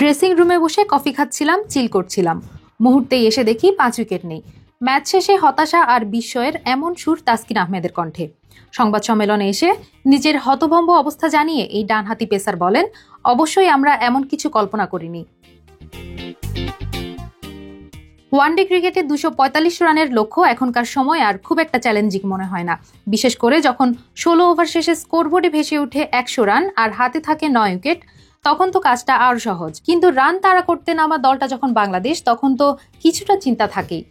Dressing রুমে বসে coffee খাচ্ছিলাম, চিল করছিলাম। মুহূর্তেই এসে দেখি 5 উইকেট নেই। ম্যাচ শেষে হতাশা আর বিস্ময়ের এমন সুর তাসকিন আহমেদের কণ্ঠে। সংবাদ সম্মেলনে এসে নিজের হতভম্ব অবস্থা জানিয়ে এই ডানহাতি পেসার বলেন, অবশ্যই আমরা এমন কিছু কল্পনা করিনি। ওয়ানডে ক্রিকেটে 245 রানের লক্ষ্য এখনকার সময় আর খুব একটা চ্যালেঞ্জিং মনে হয় না, বিশেষ করে যখন 16 ওভার শেষে স্কোরবোর্ডে ভেসে উঠে 100 রান আর হাতে থাকে 9 উইকেট, তখন তো কাজটা আরো সহজ। কিন্তু রান তাড়া করতে নামা দলটা যখন বাংলাদেশ, তখন তো কিছুটা চিন্তা থাকেই।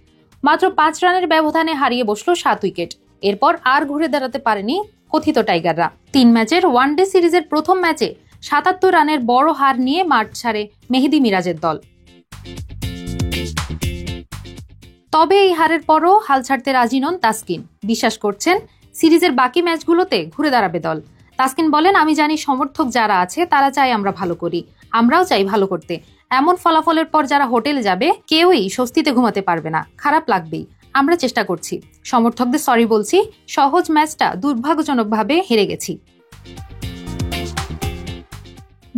মাত্র 5 রানের ব্যবধানে হারিয়ে বসলো 7 উইকেট। এরপর আর ঘুরে দাঁড়াতে পারেনি কথিত টাইগাররা। 3 ম্যাচের ওয়ানডে সিরিজের প্রথম ম্যাচে 77 রানের বড় হার নিয়ে মাঠ ছাড়ে মেহেদী মিরাজের দল। তবে এই হারের পরও হাল ছাড়তে রাজি নন তাসকিন। বিশ্বাস করছেন সিরিজের বাকি ম্যাচগুলোতে ঘুরে দাঁড়াবে দল। তাসকিন বলেন, আমি জানি সমর্থক যারা আছে তারা চায় আমরা ভালো করি, আমরাও চাই ভালো করতে। এমন ফলাফলের পর যারা হোটেলে যাবে কেউই স্বস্তিতে ঘুমাতে পারবে না, খারাপ লাগবেই। আমরা চেষ্টা করছি, সমর্থকদের সরি বলছি, সহজ ম্যাচটা দুর্ভাগ্যজনকভাবে হেরে গেছি।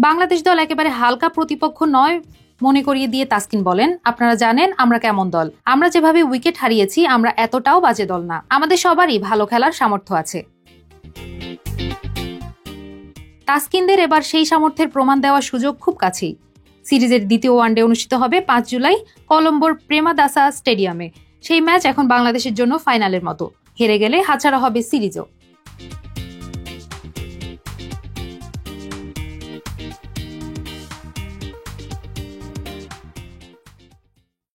বাংলাদেশ দল একেবারে হালকা প্রতিপক্ষ নয় মনে করিয়ে দিয়ে তাসকিন বলেন, আপনারা জানেন আমরা কেমন দল, আমরা যেভাবে উইকেট হারিয়েছি আমরা এতটাও বাজে দল না, আমাদের সবারই ভালো খেলার সামর্থ্য আছে। তাসকিনদের এবার সেই সামর্থ্যের প্রমাণ দেওয়ার সুযোগ খুব কাছেই। সিরিজের দ্বিতীয় ওয়ানডে অনুষ্ঠিত হবে 5 জুলাই কলম্বোর প্রেমাদাসা স্টেডিয়ামে। সেই ম্যাচ এখন বাংলাদেশের জন্য ফাইনালের মতো, হেরে গেলে হাতছাড়া হবে সিরিজও।